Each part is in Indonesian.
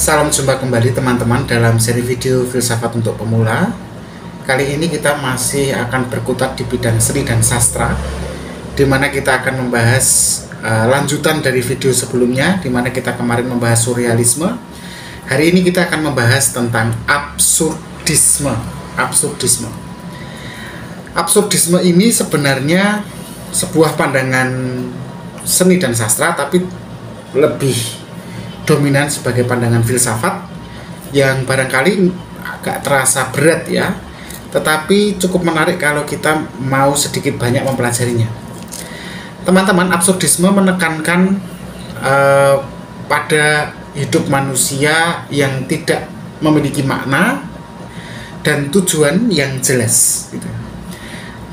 Salam jumpa kembali teman-teman dalam seri video filsafat untuk pemula. Kali ini kita masih akan berkutat di bidang seni dan sastra, di mana kita akan membahas lanjutan dari video sebelumnya, di mana kita kemarin membahas surrealisme. Hari ini kita akan membahas tentang absurdisme. Absurdisme ini sebenarnya sebuah pandangan seni dan sastra, tapi lebih dominan sebagai pandangan filsafat yang barangkali agak terasa berat ya, tetapi cukup menarik kalau kita mau sedikit banyak mempelajarinya. Teman-teman, absurdisme menekankan pada hidup manusia yang tidak memiliki makna dan tujuan yang jelas gitu,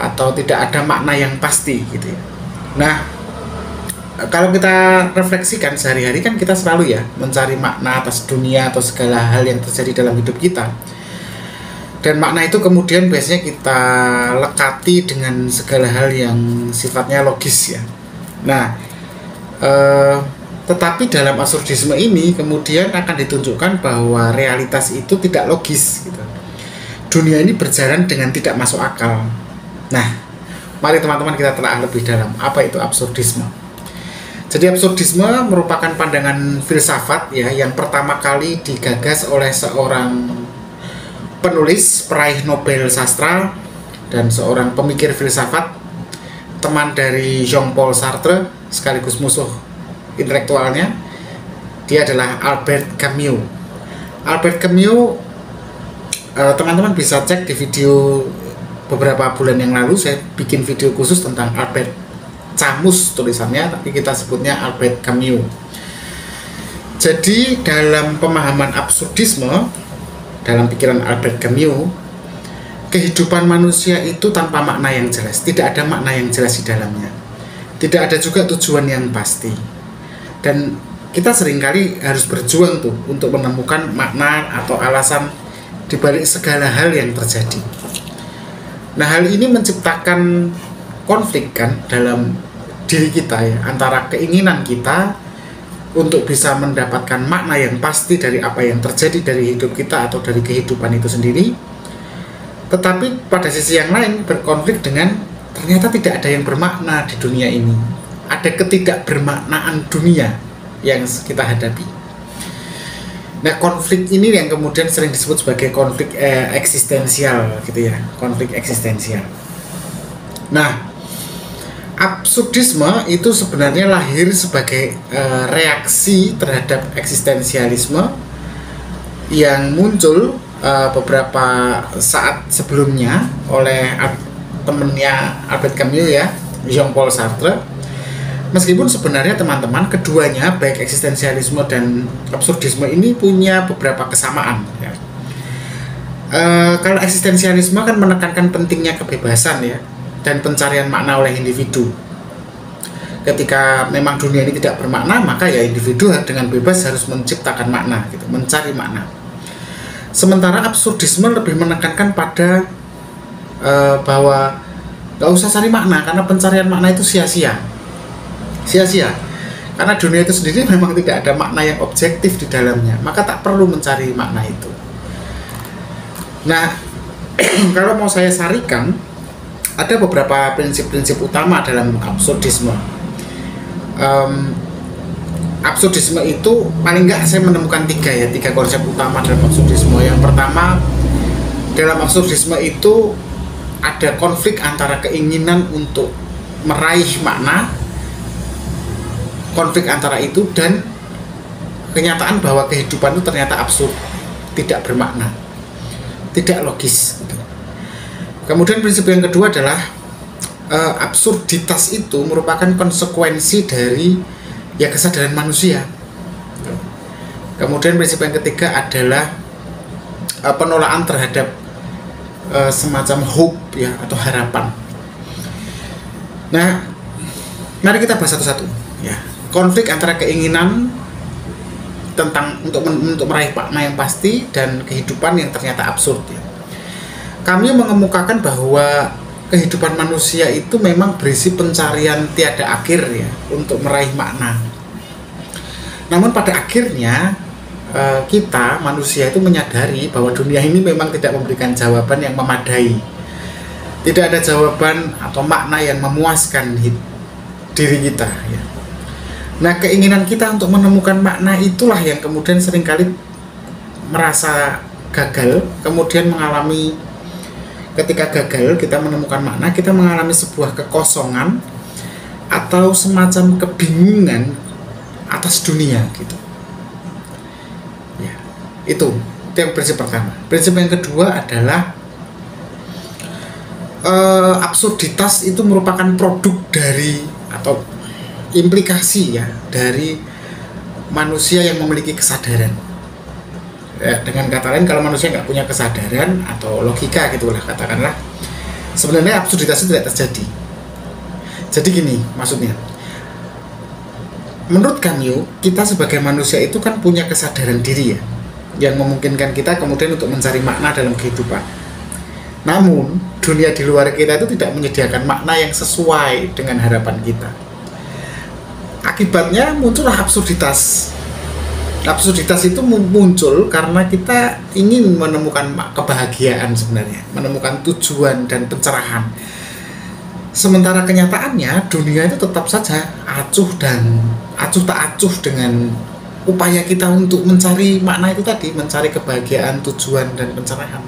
atau tidak ada makna yang pasti gitu ya. Nah, kalau kita refleksikan sehari-hari kan kita selalu ya mencari makna atas dunia atau segala hal yang terjadi dalam hidup kita, dan makna itu kemudian biasanya kita lekati dengan segala hal yang sifatnya logis ya. Nah, tetapi dalam absurdisme ini kemudian akan ditunjukkan bahwa realitas itu tidak logis gitu. Dunia ini berjalan dengan tidak masuk akal. Nah, mari teman-teman kita telah lebih dalam apa itu absurdisme. Jadi absurdisme merupakan pandangan filsafat ya yang pertama kali digagas oleh seorang penulis peraih Nobel sastra dan seorang pemikir filsafat, teman dari Jean-Paul Sartre sekaligus musuh intelektualnya. Dia adalah Albert Camus. Albert Camus, teman-teman bisa cek di video beberapa bulan yang lalu, saya bikin video khusus tentang Albert Camus tulisannya, tapi kita sebutnya Albert Camus. Jadi dalam pemahaman absurdisme, dalam pikiran Albert Camus, kehidupan manusia itu tanpa makna yang jelas, tidak ada makna yang jelas di dalamnya, tidak ada juga tujuan yang pasti, dan kita seringkali harus berjuang tuh untuk menemukan makna atau alasan di balik segala hal yang terjadi. Nah, hal ini menciptakan konflik kan dalam diri kita ya, antara keinginan kita untuk bisa mendapatkan makna yang pasti dari apa yang terjadi dari hidup kita atau dari kehidupan itu sendiri, tetapi pada sisi yang lain berkonflik dengan ternyata tidak ada yang bermakna di dunia ini, ada ketidakbermaknaan dunia yang kita hadapi. Nah, konflik ini yang kemudian sering disebut sebagai konflik eksistensial gitu ya, konflik eksistensial. Nah, absurdisme itu sebenarnya lahir sebagai reaksi terhadap eksistensialisme yang muncul beberapa saat sebelumnya oleh temennya Albert Camus ya, Jean-Paul Sartre. Meskipun sebenarnya teman-teman keduanya, baik eksistensialisme dan absurdisme ini punya beberapa kesamaan ya. Kalau eksistensialisme kan menekankan pentingnya kebebasan ya, dan pencarian makna oleh individu. Ketika memang dunia ini tidak bermakna, maka ya individu dengan bebas harus menciptakan makna gitu, mencari makna. Sementara absurdisme lebih menekankan pada bahwa gak usah cari makna, karena pencarian makna itu sia-sia, karena dunia itu sendiri memang tidak ada makna yang objektif di dalamnya, maka tak perlu mencari makna itu. Nah, kalau mau saya sarikan, ada beberapa prinsip-prinsip utama dalam absurdisme. Absurdisme itu paling nggak saya menemukan tiga konsep utama dalam absurdisme. Yang pertama, dalam absurdisme itu ada konflik antara keinginan untuk meraih makna, konflik antara itu dan kenyataan bahwa kehidupan itu ternyata absurd, tidak bermakna, tidak logis gitu. Kemudian prinsip yang kedua adalah absurditas itu merupakan konsekuensi dari ya kesadaran manusia. Kemudian prinsip yang ketiga adalah penolakan terhadap semacam hope ya, atau harapan. Nah, mari kita bahas satu-satu ya. Konflik antara keinginan tentang untuk meraih makna yang pasti dan kehidupan yang ternyata absurd ya. Kami mengemukakan bahwa kehidupan manusia itu memang berisi pencarian tiada akhir ya untuk meraih makna. Namun pada akhirnya kita manusia itu menyadari bahwa dunia ini memang tidak memberikan jawaban yang memadai, tidak ada jawaban atau makna yang memuaskan diri kita ya. Nah, keinginan kita untuk menemukan makna itulah yang kemudian seringkali merasa gagal, kemudian mengalami, ketika gagal kita menemukan makna, kita mengalami sebuah kekosongan atau semacam kebingungan atas dunia gitu. Itu yang prinsip pertama. Prinsip yang kedua adalah absurditas itu merupakan produk dari atau implikasi ya dari manusia yang memiliki kesadaran. Ya, dengan kata lain, kalau manusia nggak punya kesadaran atau logika gitulah katakanlah, sebenarnya absurditas itu tidak terjadi. Jadi gini maksudnya, menurut Camus, kita sebagai manusia itu kan punya kesadaran diri ya, yang memungkinkan kita kemudian untuk mencari makna dalam kehidupan. Namun, dunia di luar kita itu tidak menyediakan makna yang sesuai dengan harapan kita. Akibatnya muncullah absurditas. Absurditas itu muncul karena kita ingin menemukan kebahagiaan sebenarnya, menemukan tujuan dan pencerahan. Sementara kenyataannya, dunia itu tetap saja acuh tak acuh dengan upaya kita untuk mencari makna itu tadi, mencari kebahagiaan, tujuan, dan pencerahan.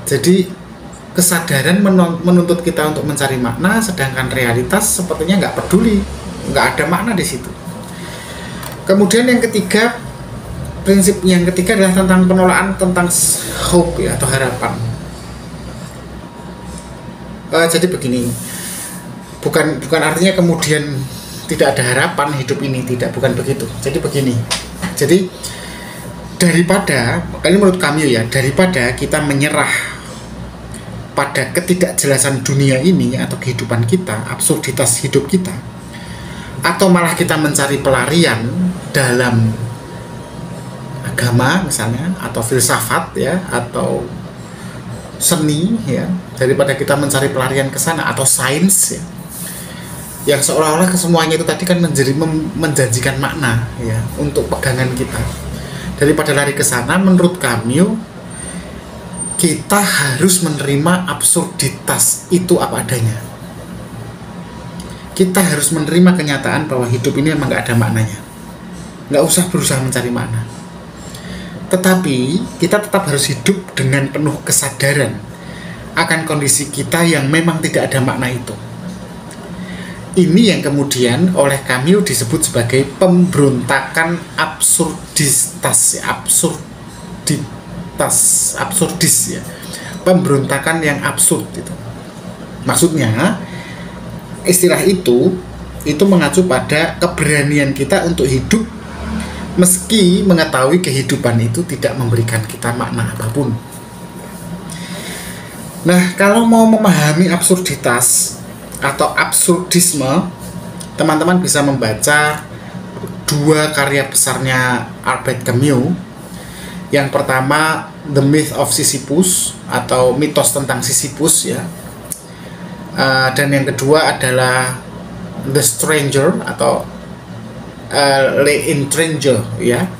Jadi kesadaran menuntut kita untuk mencari makna, sedangkan realitas sepertinya nggak peduli, nggak ada makna di situ. Kemudian yang ketiga, prinsip yang ketiga adalah tentang penolakan tentang hope ya, atau harapan. Jadi begini, bukan artinya kemudian tidak ada harapan hidup ini, tidak, bukan begitu. Jadi begini, jadi daripada, ini menurut Camus ya, daripada kita menyerah pada ketidakjelasan dunia ini atau kehidupan kita, absurditas hidup kita, atau malah kita mencari pelarian dalam agama misalnya, atau filsafat ya, atau seni ya, daripada kita mencari pelarian ke sana, atau sains ya, yang seolah-olah kesemuanya itu tadi kan menjanjikan makna ya untuk pegangan kita. Daripada lari ke sana, menurut Camus kita harus menerima absurditas itu apa adanya. Kita harus menerima kenyataan bahwa hidup ini memang nggak ada maknanya. Nggak usah berusaha mencari makna. Tetapi kita tetap harus hidup dengan penuh kesadaran akan kondisi kita yang memang tidak ada makna itu. Ini yang kemudian oleh Camus disebut sebagai pemberontakan absurdis ya, pemberontakan yang absurd itu. Maksudnya istilah itu mengacu pada keberanian kita untuk hidup meski mengetahui kehidupan itu tidak memberikan kita makna apapun. Nah, kalau mau memahami absurditas atau absurdisme, teman-teman bisa membaca dua karya besarnya Albert Camus. Yang pertama, The Myth of Sisyphus atau mitos tentang Sisyphus ya, dan yang kedua adalah The Stranger atau L'Étranger ya,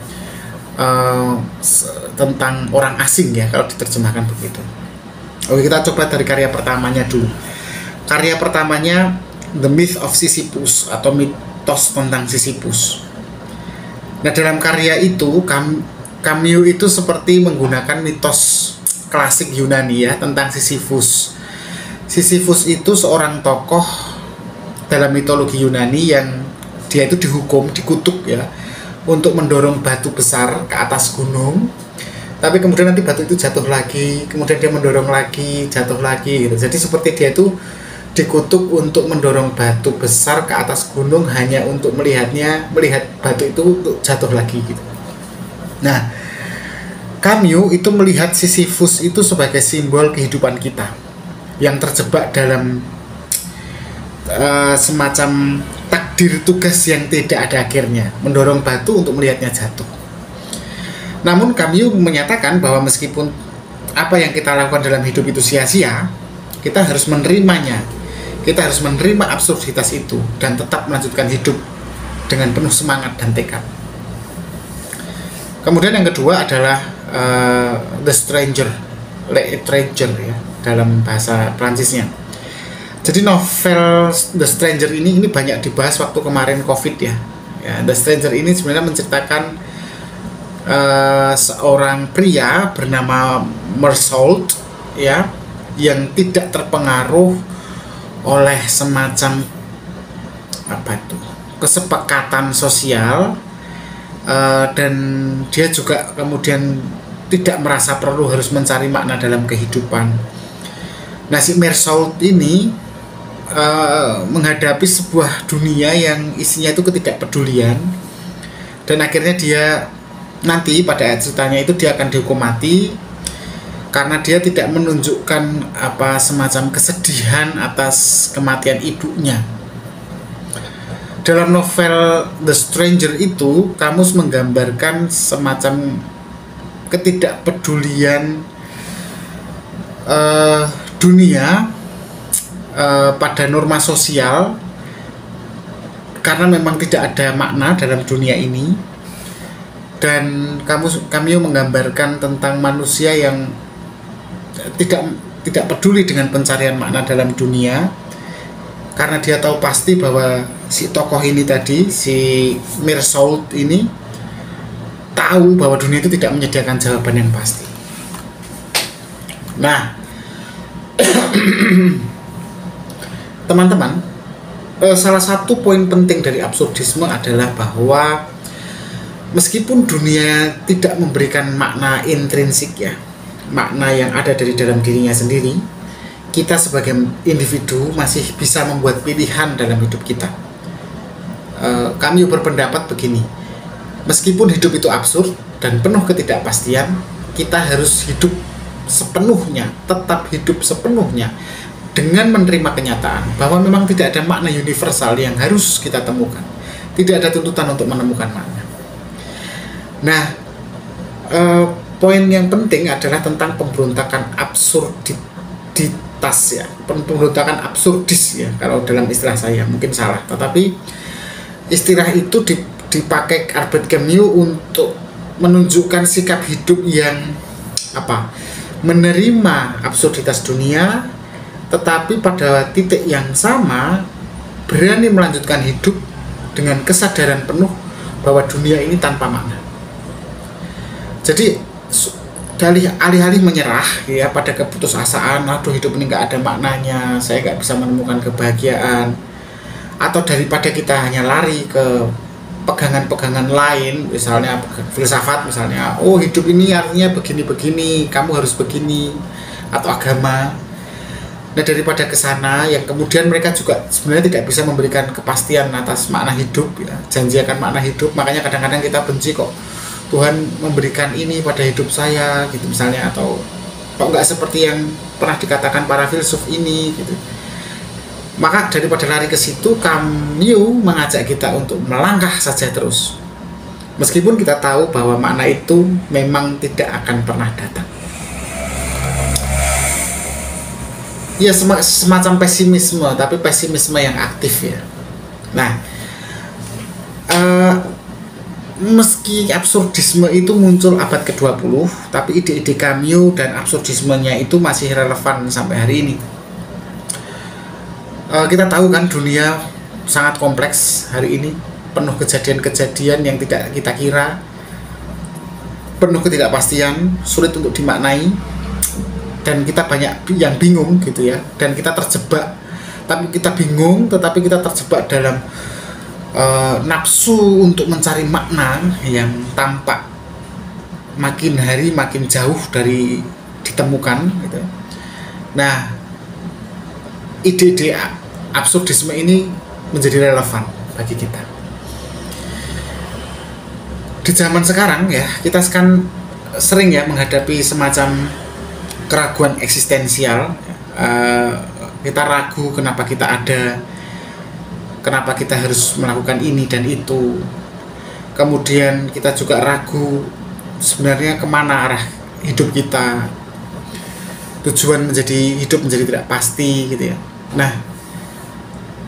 tentang orang asing ya kalau diterjemahkan begitu. Oke, kita coba dari karya pertamanya dulu. Karya pertamanya The Myth of Sisyphus atau mitos tentang Sisyphus. Nah, dalam karya itu Camus itu seperti menggunakan mitos klasik Yunani ya tentang Sisyphus. Sisyphus itu seorang tokoh dalam mitologi Yunani yang dia itu dikutuk ya, untuk mendorong batu besar ke atas gunung. Tapi kemudian nanti batu itu jatuh lagi, kemudian dia mendorong lagi, jatuh lagi gitu. Jadi seperti dia itu dikutuk untuk mendorong batu besar ke atas gunung hanya untuk melihat batu itu untuk jatuh lagi gitu. Nah, Camus itu melihat Sisyphus itu sebagai simbol kehidupan kita yang terjebak dalam semacam takdir tugas yang tidak ada akhirnya, mendorong batu untuk melihatnya jatuh. Namun Camus menyatakan bahwa meskipun apa yang kita lakukan dalam hidup itu sia-sia, kita harus menerimanya. Kita harus menerima absurditas itu dan tetap melanjutkan hidup dengan penuh semangat dan tekad. Kemudian yang kedua adalah The Stranger, Le Étranger ya dalam bahasa Prancisnya. Jadi novel The Stranger ini banyak dibahas waktu kemarin COVID ya. The Stranger ini sebenarnya menceritakan seorang pria bernama Meursault ya, yang tidak terpengaruh oleh semacam kesepakatan sosial, dan dia juga kemudian tidak merasa perlu harus mencari makna dalam kehidupan. Nah, si Meursault ini menghadapi sebuah dunia yang isinya itu ketidakpedulian, dan akhirnya dia nanti pada ceritanya itu dia akan dihukum mati karena dia tidak menunjukkan semacam kesedihan atas kematian ibunya. Dalam novel The Stranger itu, Camus menggambarkan semacam ketidakpedulian dunia pada norma sosial, karena memang tidak ada makna dalam dunia ini. Dan kami menggambarkan tentang manusia yang tidak peduli dengan pencarian makna dalam dunia, karena dia tahu pasti bahwa si tokoh ini tadi, si Meursault ini tahu bahwa dunia itu tidak menyediakan jawaban yang pasti. Nah, teman-teman, salah satu poin penting dari absurdisme adalah bahwa meskipun dunia tidak memberikan makna intrinsik ya, makna yang ada dari dalam dirinya sendiri, kita sebagai individu masih bisa membuat pilihan dalam hidup kita. Kami berpendapat begini, meskipun hidup itu absurd dan penuh ketidakpastian, kita harus hidup sepenuhnya, tetap hidup sepenuhnya dengan menerima kenyataan bahwa memang tidak ada makna universal yang harus kita temukan. Tidak ada tuntutan untuk menemukan makna. Nah, poin yang penting adalah tentang pemberontakan absurditas ya, pemberontakan absurdis ya, kalau dalam istilah saya mungkin salah, tetapi istilah itu dipakai Albert Camus untuk menunjukkan sikap hidup yang menerima absurditas dunia, tetapi pada titik yang sama berani melanjutkan hidup dengan kesadaran penuh bahwa dunia ini tanpa makna. Jadi alih-alih menyerah ya pada keputusasaan, aduh hidup ini nggak ada maknanya, saya nggak bisa menemukan kebahagiaan, atau daripada kita hanya lari ke pegangan-pegangan lain, misalnya filsafat, misalnya oh hidup ini artinya begini-begini, kamu harus begini, atau agama. Nah, daripada ke sana yang kemudian mereka juga sebenarnya tidak bisa memberikan kepastian atas makna hidup ya, janji akan makna hidup, makanya kadang-kadang kita benci kok Tuhan memberikan ini pada hidup saya gitu misalnya, atau kok nggak seperti yang pernah dikatakan para filsuf ini gitu. Maka daripada lari ke situ, Camus mengajak kita untuk melangkah saja terus, meskipun kita tahu bahwa makna itu memang tidak akan pernah datang. Ya, semacam pesimisme, tapi pesimisme yang aktif ya. Nah, meski absurdisme itu muncul abad ke-20, tapi ide-ide Camus dan absurdismenya itu masih relevan sampai hari ini. Kita tahu kan dunia sangat kompleks hari ini, penuh kejadian-kejadian yang tidak kita kira, penuh ketidakpastian, sulit untuk dimaknai, dan kita banyak yang bingung gitu ya, dan kita terjebak, tapi kita bingung, tetapi kita terjebak dalam nafsu untuk mencari makna yang tampak makin hari makin jauh dari ditemukan gitu. Nah, ide-ide absurdisme ini menjadi relevan bagi kita di zaman sekarang ya. Kita kan sering ya menghadapi semacam keraguan eksistensial. Kita ragu kenapa kita ada, kenapa kita harus melakukan ini dan itu. Kemudian kita juga ragu sebenarnya kemana arah hidup kita, tujuan hidup menjadi tidak pasti gitu ya. Nah,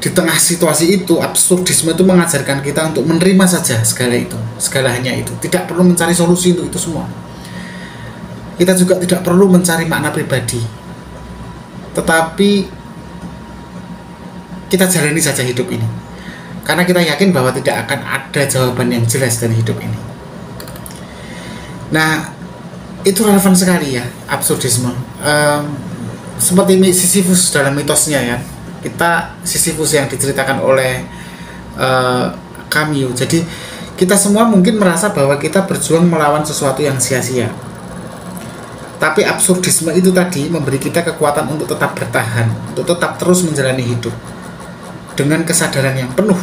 di tengah situasi itu, absurdisme itu mengajarkan kita untuk menerima saja segala itu, segalanya itu. Tidak perlu mencari solusi untuk itu semua. Kita juga tidak perlu mencari makna pribadi, tetapi kita jalani saja hidup ini, karena kita yakin bahwa tidak akan ada jawaban yang jelas dari hidup ini. Nah, itu relevan sekali ya, absurdisme. Seperti Sisyphus dalam mitosnya ya, kita Sisyphus yang diceritakan oleh Camus. Jadi kita semua mungkin merasa bahwa kita berjuang melawan sesuatu yang sia-sia, tapi absurdisme itu tadi memberi kita kekuatan untuk tetap bertahan, untuk tetap terus menjalani hidup dengan kesadaran yang penuh,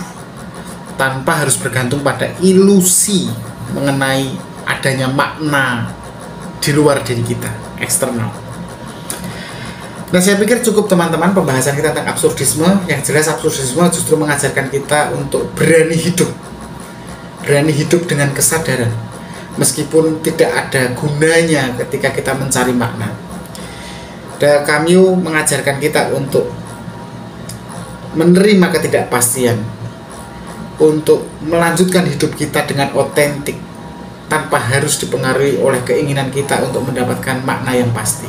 tanpa harus bergantung pada ilusi mengenai adanya makna di luar diri kita, eksternal. Nah, saya pikir cukup teman-teman pembahasan kita tentang absurdisme. Yang jelas absurdisme justru mengajarkan kita untuk berani hidup dengan kesadaran, meskipun tidak ada gunanya ketika kita mencari makna. Dan Camus mengajarkan kita untuk menerima ketidakpastian, untuk melanjutkan hidup kita dengan otentik, tanpa harus dipengaruhi oleh keinginan kita untuk mendapatkan makna yang pasti.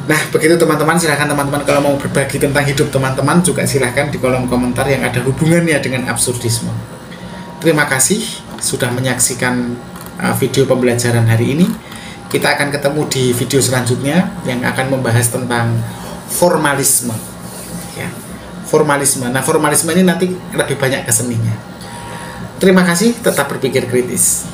Nah, begitu teman-teman. Silahkan teman-teman kalau mau berbagi tentang hidup teman-teman juga silahkan di kolom komentar yang ada hubungannya dengan absurdisme. Terima kasih sudah menyaksikan video pembelajaran hari ini. Kita akan ketemu di video selanjutnya yang akan membahas tentang formalisme ya, formalisme. Nah, formalisme ini nanti lebih banyak ke seninya. Terima kasih, tetap berpikir kritis.